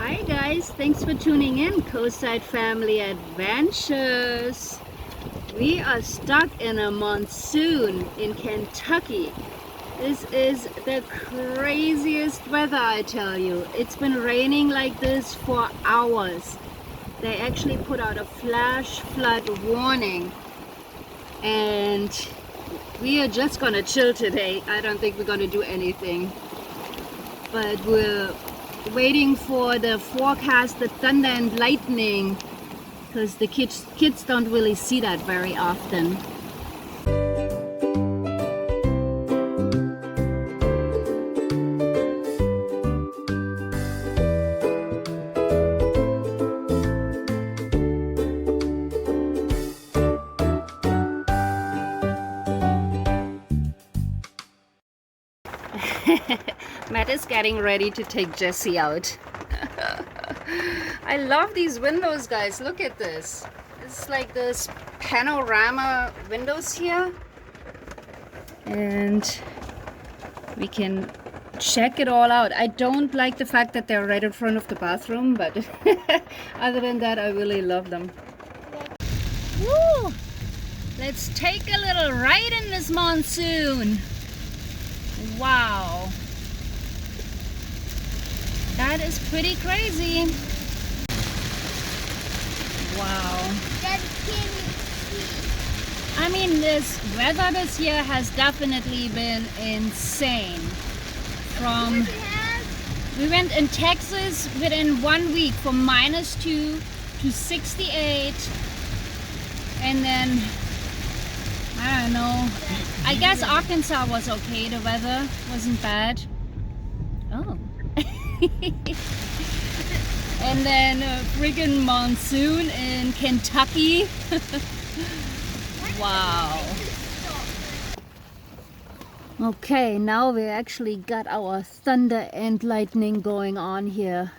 Hi guys, thanks for tuning in, Coastside Family Adventures. We are stuck in a monsoon in Kentucky. This is the craziest weather, I tell you. It's been raining like this for hours. They actually put out a flash flood warning. And we are just gonna chill today. I don't think we're gonna do anything. But we're waiting for the forecast, the thunder and lightning, because the kids don't really see that very often. Matt is getting ready to take Jessie out. I love these windows, guys. Look at this. It's like this panorama windows here. And we can check it all out. I don't like the fact that they're right in front of the bathroom, but other than that, I really love them. Woo! Let's take a little ride in this monsoon. Wow. That is pretty crazy. Wow. I mean, this weather this year has definitely been insane. We went in Texas within 1 week from -2 to 68, and then I don't know. I guess Arkansas was okay. The weather wasn't bad. Oh. And then a freaking monsoon in Kentucky. Wow. Okay, now we actually got our thunder and lightning going on here.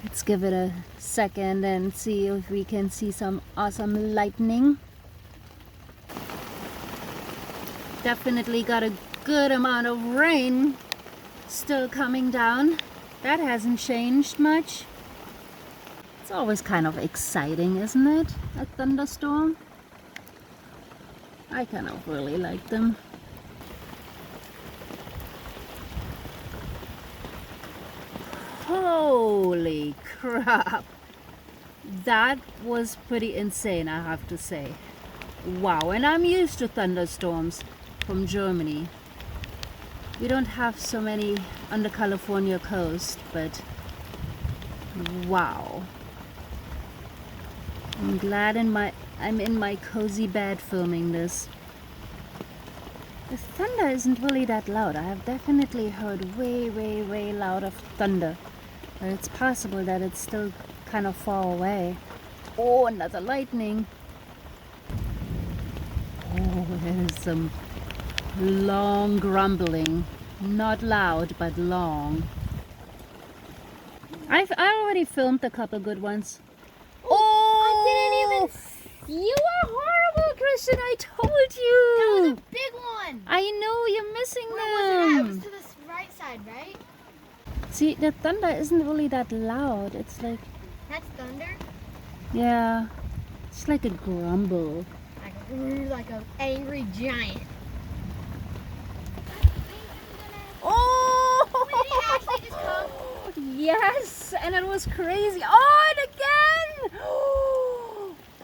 Let's give it a second and see if we can see some awesome lightning. Definitely got a good amount of rain still coming down. That hasn't changed much. It's always kind of exciting, isn't it? A thunderstorm. I kind of really like them. Holy crap! That was pretty insane, I have to say. Wow, and I'm used to thunderstorms from Germany. We don't have so many on the California coast, but wow. I'm glad I'm in my cozy bed filming this. The thunder isn't really that loud. I have definitely heard way louder thunder. But it's possible that it's still kind of far away. Oh, another lightning. Oh, there's some long grumbling. Not loud, but long. I already filmed a couple good ones. Oh! I didn't even... You are horrible, Christian. I told you. That was a big one. I know, you're missing Where them. was it at? It was to the right side, right? See, the thunder isn't really that loud. It's like... That's thunder? Yeah. It's like a grumble. Like an angry giant. Oh! Wait, did it actually just come? Yes, and it was crazy. Oh, and again!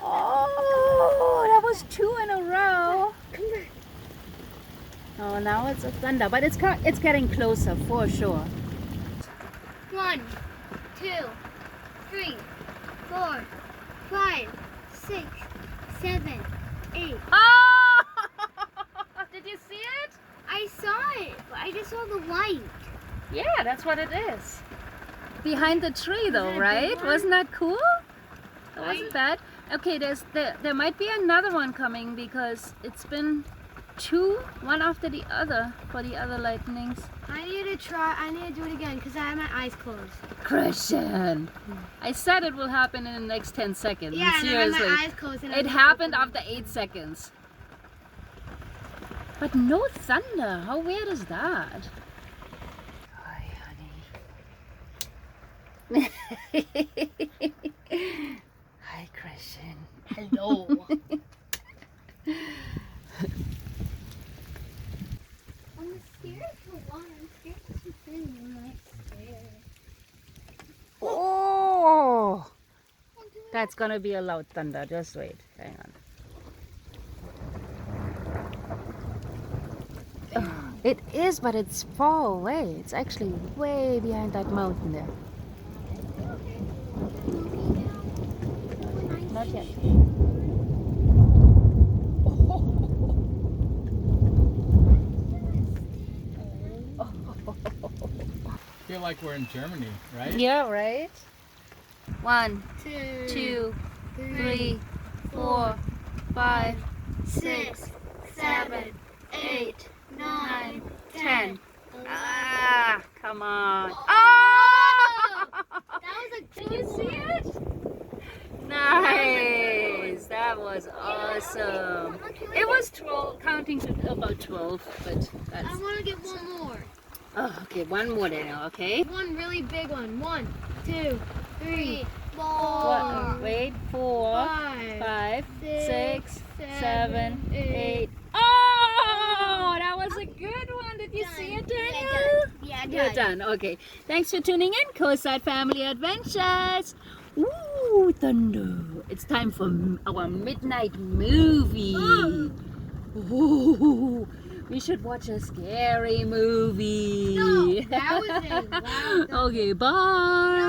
Oh, that was 2 in a row. Come here. Oh, now it's a thunder, but it's getting closer for sure. 1, 2, 3, 4, 5, 6, 7, 8. Oh! Did you see it? I saw it, but I just saw the light. Yeah, that's what it is. Behind the tree though, that a big right? one? Wasn't that cool? That wasn't bad. Okay, there might be another one coming because it's been 2, one after the other for the other lightnings. I need to do it again because I have my eyes closed. Christian, I said it will happen in the next 10 seconds. Yeah, and I Seriously. have my eyes closed. And It happened after 8 seconds. But no thunder. How weird is that? Hi, honey. Hi, Christian. Hello. I'm scared for one. I'm scared to see you. I'm scared. Oh! That's gonna be a loud thunder. Just wait. Hang on. Oh, it is, but it's far away. It's actually way behind that mountain there. Not yet. I feel like we're in Germany, right? Yeah, right? 1, 2, 2, 3, 4, 5, 6, 7, 8, 9, 10. Ah, come on. Oh! Ah! That was a Can good you see one. it? Nice. That was awesome. It was 12, counting to about 12, but that's. I want to get one more. Oh, okay, one more then, okay? One really big one. 1, 2, 3, 4, Wait, 4, 5, 5, 6, 7, 8. 8. Oh, that was a good one. Did you see it, Daniel? Yeah, You're done. Okay. Thanks for tuning in, Coastside Family Adventures. Ooh, thunder. It's time for our midnight movie. Ooh, we should watch a scary movie. No, that was a loud Okay, bye.